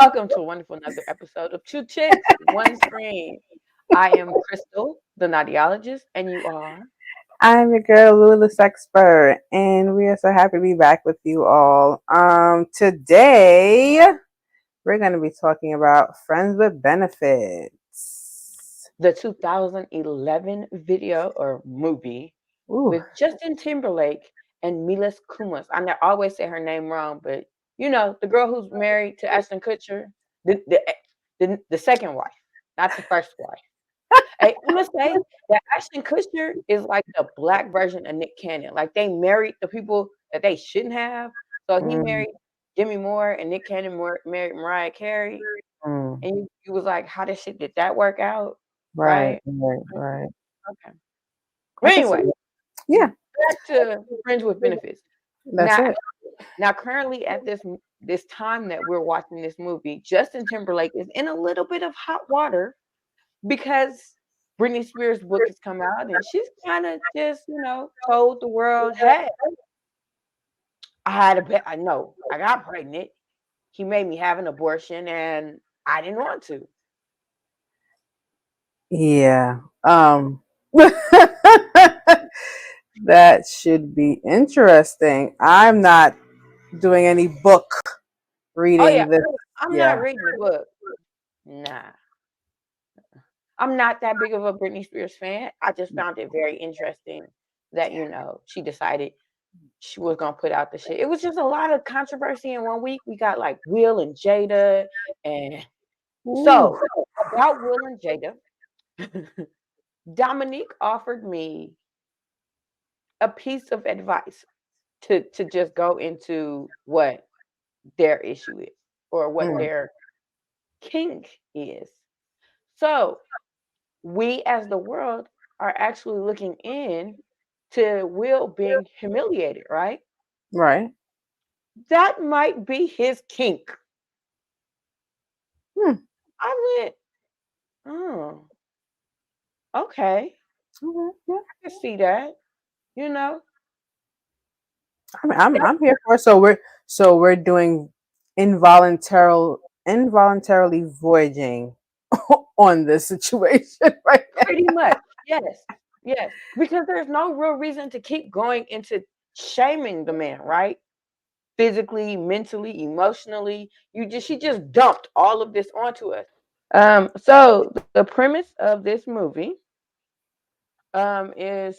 Welcome to a wonderful another episode of Two Chicks, One Screen. I am Crystal, the naughtyologist, and you are. I'm your girl Lulu expert, and we are so happy to be back with you all. Today we're going to be talking about friends with benefits. The 2011 video or movie Ooh, with Justin Timberlake and Mila Kunis. Always say her name wrong, but the girl who's married to Ashton Kutcher, the second wife, not the first wife. Hey, I must say that Ashton Kutcher is like the black version of Nick Cannon. Like they married the people that they shouldn't have. So he mm, married Demi Moore and Nick Cannon married Mariah Carey. mm. And you was like, how the shit did that work out? Right, Right? right, right. Okay. I But can see anyway, it. Yeah, back to Friends with Benefits. that's Now, it. now currently at this time that we're watching this movie, Justin Timberlake is in a little bit of hot water because Britney Spears' book has come out and she's kind of just, told the world, hey, I know I got pregnant. He made me have an abortion and I didn't want to. Yeah. That should be interesting. I'm not doing any book Oh yeah, reading this. I'm Yeah. not reading the book. Nah, I'm not that big of a Britney Spears fan. I just found it very interesting that, she decided she was gonna put out the shit. It was just a lot of controversy in one week. We got like Will and Jada, and Ooh. so about Will and Jada, Dominique offered me a piece of advice to just go into what their issue is or what Mm. their kink is. So we as the world are actually looking in to Will being humiliated, right? Right. That might be his kink. Hmm. I went, oh, okay. Okay. Yeah. I can see that. You know, I'm here for it. So we're doing involuntarily voyaging on this situation right pretty much. Yes. Yes. Because there's no real reason to keep going into shaming the man, right? Physically, mentally, emotionally. She just dumped all of this onto us. So the premise of this movie is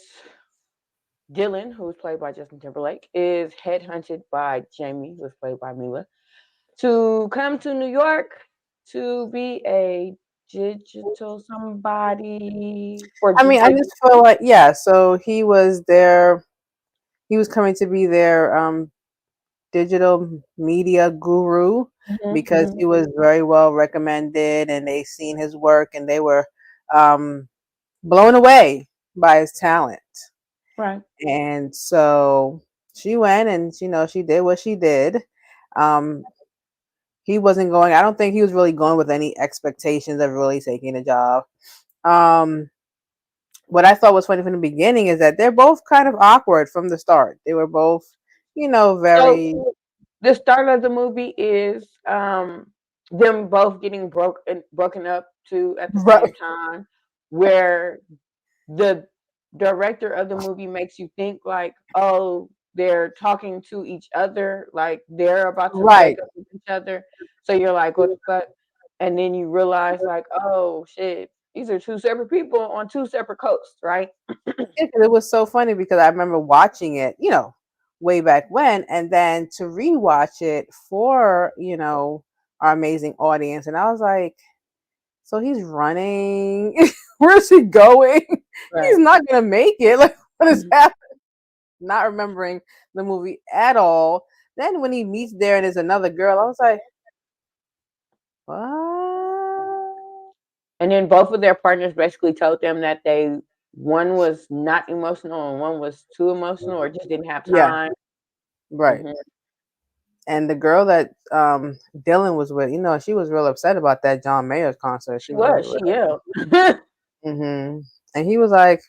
Dylan, who's played by Justin Timberlake, is headhunted by Jamie, who's played by Mila, to come to New York to be a digital somebody for I mean, I just feel like, yeah, so he was coming to be their digital media guru Mhm, because mhm. he was very well recommended and they seen his work and they were um blown away by his talent. Right. And so she went and she did what she did. Um he wasn't going, I don't think he was really going with any expectations of really taking the job. Um what I thought was funny from the beginning is that they're both kind of awkward from the start. They were both, So very the start of the movie is them both getting broken up to at the right, same time, where the director of the movie makes you think like, oh, they're talking to each other, like they're about to right. break up with each other. So you're like, what the fuck? And then you realize like, oh shit, these are two separate people on two separate coasts, right? Yeah, 'cause it was so funny because I remember watching it, way back when, and then to rewatch it for, our amazing audience. And I was like, so he's running. Where's he going? He's Right. not going to make it. Like, what is happening? Not remembering the movie at all. Then when he meets there and there's another girl, I was like, what? And then both of their partners basically told them that one was not emotional and one was too emotional or just didn't have Yeah, time. right. Hmm. And the girl that Dylan was with, she was real upset about that John Mayer's concert. She She was was. She real. yelled. And he was like,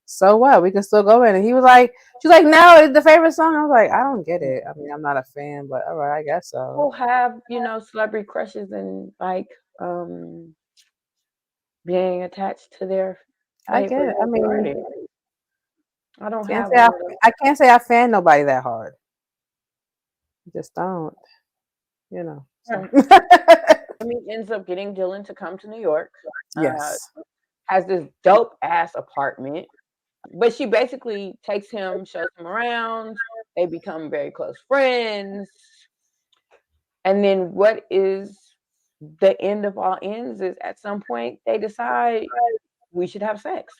So what? We can still go in. And he was like, she's like, no, it's the favorite song. I was like, I don't get it. I mean, I'm not a fan, but all right, I guess so. People have, celebrity crushes and like being attached to their I get favorite it. I mean, artist. I don't can't have say I, one of those. I can't say I fan nobody that hard. Just don't, So Amy ends up getting Dylan to come to New York. Uh, yes. has this dope ass apartment, but she basically takes him, shows him around. They become very close friends. And then what is the end of all ends is at some point they decide we should have sex.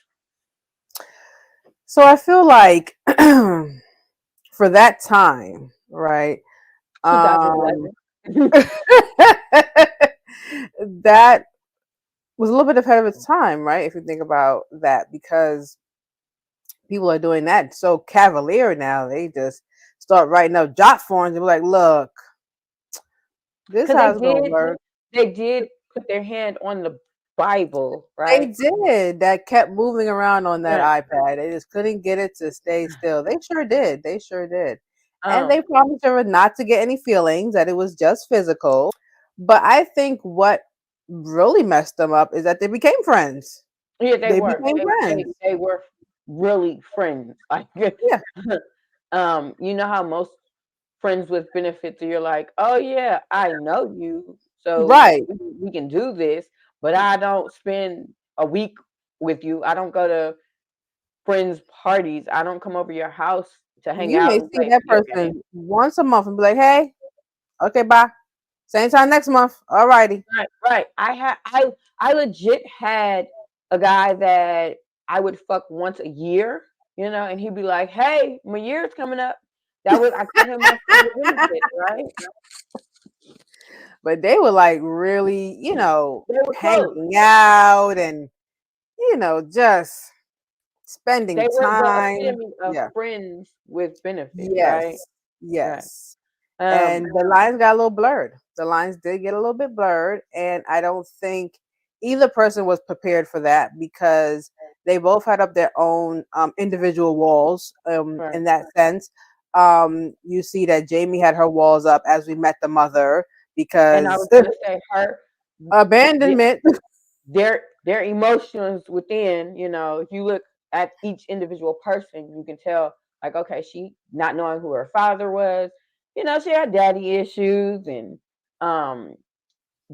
So I feel like for that time, right? Um 2011. that was a little bit ahead of its time, right? If you think about that, because people are doing that so cavalier now. They just start writing up jot forms and be like, look, this Because how it's gonna work. they did put their hand on the Bible, They right? did. That kept moving around on that Right. iPad. They just couldn't get it to stay still. They sure did. They sure did. And Um, they promised her not to get any feelings, that it was just physical. But I think what really messed them up is that they became friends. yeah, they They were. became They friends. they were really friends. Like, Yeah. you know how most friends with benefits, you're like, oh yeah, I know you, so Right. we can do this, but I don't spend a week with you. I don't go to friends' parties. I don't come over your house to hang You out may and see play that video games. person once a month and be like, hey, okay, bye. Same time next month. All righty. Right, right. I legit had a guy that I would fuck once a year, and he'd be like, "Hey, my year's coming up." I called him my friend with benefits, right? But they were like really, They were close. hanging out and, just They spending were the time. epitome of Yeah. friends with benefits, right? Yes. Right. Yes. Um, And the lines got a little blurred. The lines did get a little bit blurred. And I don't think either person was prepared for that, because they both had up their own individual walls right. in that sense. You see that Jamie had her walls up as we met the mother, And I because was gonna say her, the- abandonment. their emotions within, if you look at each individual person, you can tell, like, okay, she not knowing who her father was, she had daddy issues and um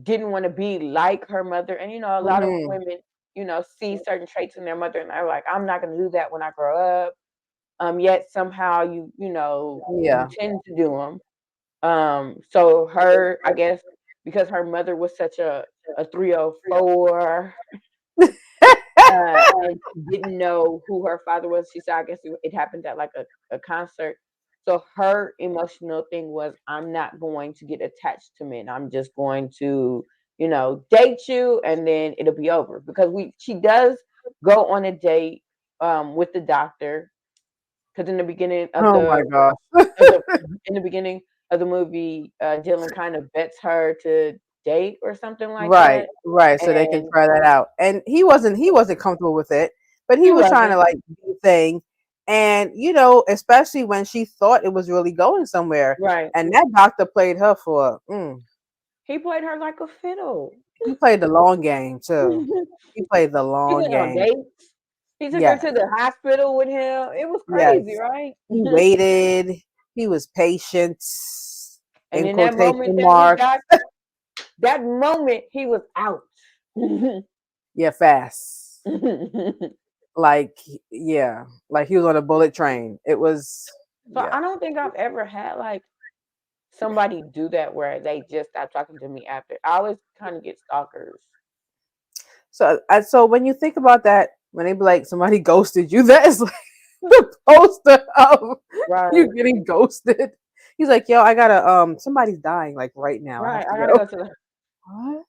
didn't want to be like her mother. And a lot of Mhm. women, see certain traits in their mother and they're like, I'm not gonna do that when I grow up. Yet somehow you Yeah. tend to do them. So her, I guess, because her mother was such a 304, and she didn't know who her father was. She said, I guess it happened at like a concert. So her emotional thing was, I'm not going to get attached to men. I'm just going to, date you and then it'll be over. Because she does go on a date with the doctor. Because in the beginning Oh my gosh. of the in the beginning of the movie, Dylan kind of bets her to date or something like Right, that, right. So they can and try that out. And he wasn't comfortable with it, but he he was trying wasn't. to like do the thing. And especially when she thought it was really going somewhere. Right. And that doctor played her for He played her like a fiddle. he played the long game too. He He played the long went on game. dates. He took her Yes, to the hospital with him. It was crazy, yes. right? He waited, he was patient And in in that quotation moment that we marks. got, that moment he was out. Yeah, fast. Like, yeah, like he was on a bullet train. It was, So yeah. I don't think I've ever had like somebody do that where they just stop talking to me after. I always kind of get stalkers. So when you think about that, when they be like somebody ghosted you, that is like the poster of Right. you getting ghosted. He's like, yo, I gotta somebody's dying like right now. I have Right. to I gotta go. go to the What?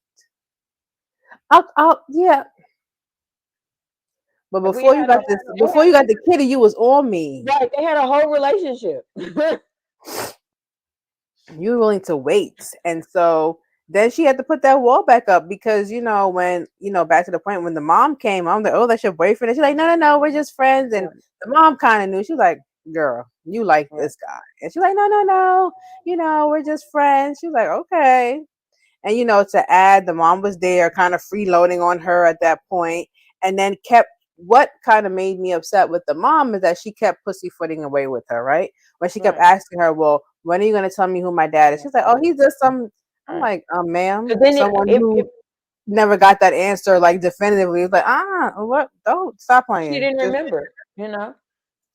I'll yeah. But we had a before you got the kitty, you was on me. right. They had a whole relationship. You were willing to wait, and so then she had to put that wall back up because when back to the point when the mom came, I'm like, oh, that's your boyfriend. And she's like, no, no, no, we're just friends. And Right, the mom kind of knew. She was like, girl, you like right, this guy. And she's like, no, no, no, we're just friends. She was like, okay. And to add, the mom was there, kind of freeloading on her at that point, and then kept. What kind of made me upset with the mom is that she kept pussyfooting away with her, right? When she kept right, asking her, "Well, when are you going to tell me who my dad is?" She's like, "Oh, he's just some." I'm right. like, ma'am, Because then someone if who never got that answer like definitively. It's like, what? Don't stop she playing. didn't Just remember,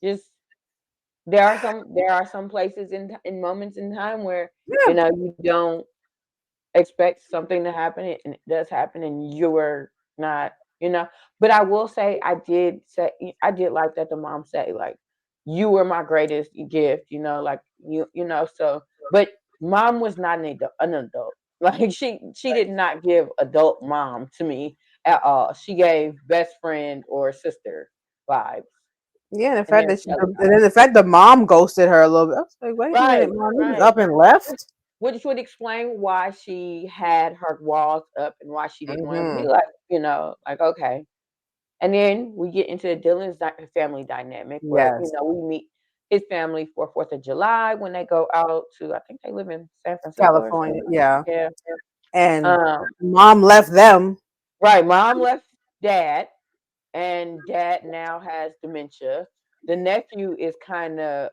just there are some places in moments in time where yeah, you don't expect something to happen and it does happen and you were not, you know. But I will say I did like that the mom say like you were my greatest gift, like so but mom was not an adult. Like she did not give adult mom to me at all. She gave best friend or sister vibes yeah. The and fact then that and then the fact the mom ghosted her a little bit. I was like, wait a minute, right, mom, you just right. up and Which left. which would explain why she had her walls up and why she didn't want to be Hmm. like, like okay. And then we get into Dylan's family dynamic where, Yes, we meet his family for 4th of July when they go out to, I think they live in San Francisco or California. something. Yeah, Yeah. and Um, mom left them. right. Mom left dad, and dad now has dementia. The nephew is kind of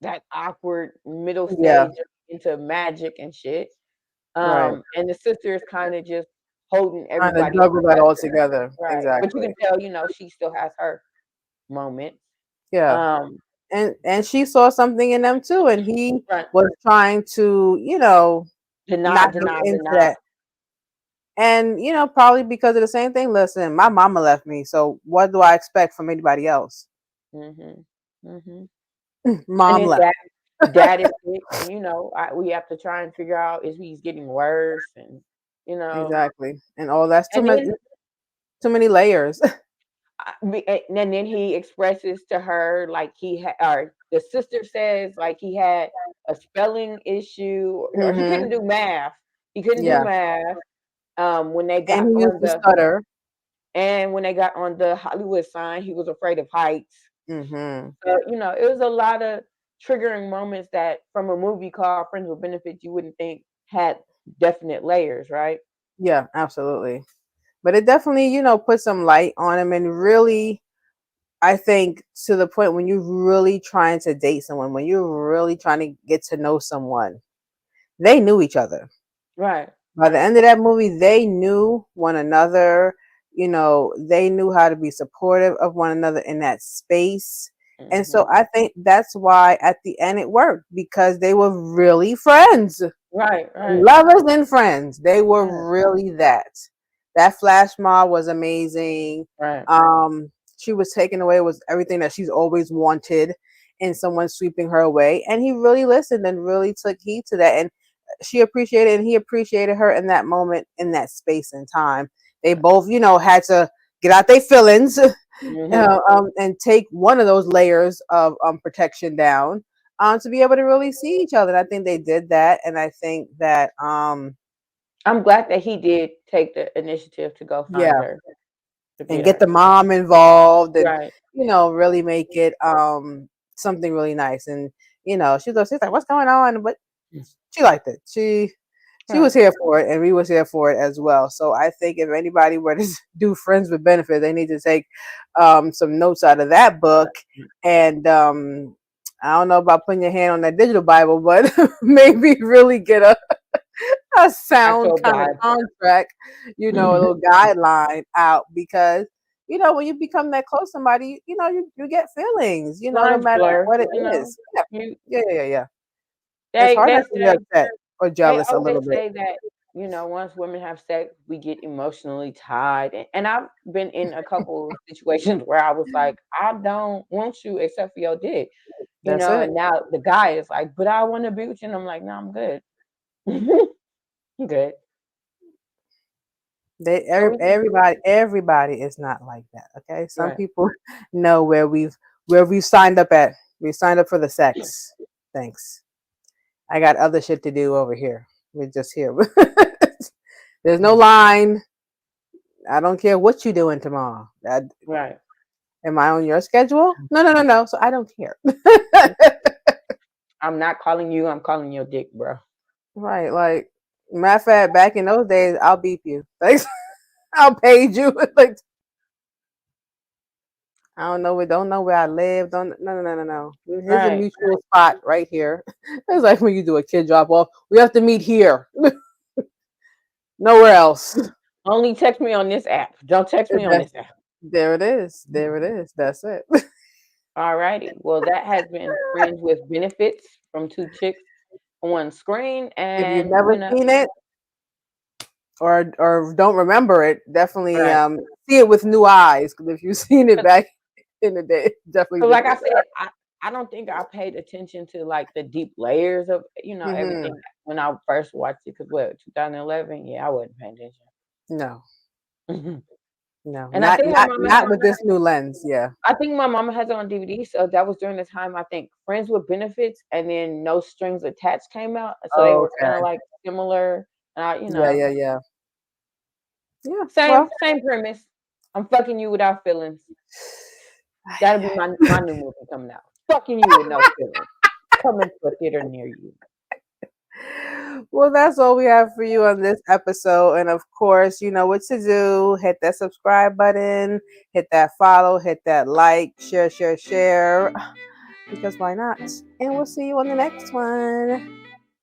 that awkward middle Yeah, stage into magic and shit. right. And the sister is kind of just holding Trying to everybody juggle that all together. together. Right. But you Exactly. can tell, she still has her moments. Yeah. Um, And she saw something in them too, and he right. was trying to Deny, not go deny, into deny. that. And probably because of the same thing. Listen, my mama left me, so what do I expect from anybody else? Mhm. Mhm. And Mom then left. dad is sick, and we have to try and figure out is he's getting worse, and you know, Exactly. And all that's and then too many layers. and then he expresses to her like or the sister says like he had a spelling issue, or he couldn't Mhm. do math. He couldn't do Yeah. math. When they And got he used on to stutter. the Hollywood sign, he was afraid of heights. Mhm. So, it was a lot of triggering moments that from a movie called Friends with Benefits you wouldn't think had definite layers, right? Yeah, absolutely. But it definitely, put some light on him and really I think to the point when you're really trying to date someone, when you're really trying to get to know someone, they knew each other. Right, By the right. end of that movie, they knew one another. They knew how to be supportive of one another in that space. And so Mhm. I think that's why at the end it worked because they were really friends. Right, right, Lovers and friends. They right, were really that. That flash mob was amazing. right. She was taken away with everything that she's always wanted and someone sweeping her away. And he really listened and really took heed to that. And she appreciated and he appreciated her in that moment, in that space and time. They both, had to get out their feelings Mhm. and take one of those layers of protection down to be able to really see each other. And I think they did that, and I think that I'm glad that he did take the initiative to go find yeah, her, to and get get the her. mom involved, and Right. really make it something really nice. And she's like, "What's going on?" But she liked it. She was Right. here for it, and we was here for it as well. So I think if anybody were to do Friends with Benefits, they need to take some notes out of that book. And I don't know about putting your hand on that digital Bible, but maybe really get a sound Actual kind of Bible. contract, a little guideline out because when you become that close to somebody, you get feelings, no Lines matter blur, what it is. Yeah, You yeah, yeah, yeah. It's they hard not they to get say upset or they jealous a always little bit. say that, once women have sex, we get emotionally tied. And I've been in a couple of situations where I was like, I don't want you except for your dick, That's it. and now the guy is like, but I want to be with you. And I'm like, no, I'm good. I'm good. So we just, Everybody is not like that. Okay, some right. people know where we've signed up at. We signed up for the sex. Thanks. I got other shit to do over here. We're just here. There's no line. I don't care what you're doing tomorrow. Right. Am I on your schedule? No, no, no, no. So I don't care. I'm not calling you. I'm calling your dick, bro. Right. Like, matter of fact, back in those days, I'll beep you. Like, I'll page you. Like, I don't know. We don't know where I live. Don't. No, no, no, no, no. Here's a Right. mutual spot right here. It's like when you do a kid drop off. We have to meet here. Nowhere else. Only text me on this app. Don't text me on That's, this app. there it is. There it is. That's it. All righty. Well, that has been Friends with Benefits from two chicks on screen. If you've And, never seen it or don't remember it, definitely right. see it with new eyes. Because if you've seen it back in the day, it's definitely So, like I different. said, I don't think I paid attention to like the deep layers of, Hmm. everything when I first watched it. Because, what, 2011? Yeah, I wasn't paying No, attention. no, And I not think my not mama not with this new lens. Yeah. I think my mama has it on DVD, so that was during the time I think Friends with Benefits and then No Strings Attached came out, so they were kind of Okay. like similar. And Yeah, yeah, yeah, yeah. same Well, same premise. I'm fucking you without feelings. That'll be my new movie coming out. Fucking you with no feelings. Coming to a theater near you. well, that's all we have for you on this episode. And of course, you know what to do. Hit that subscribe button, hit that follow, hit that like, share, share, share. Because why not? And we'll see you on the next one.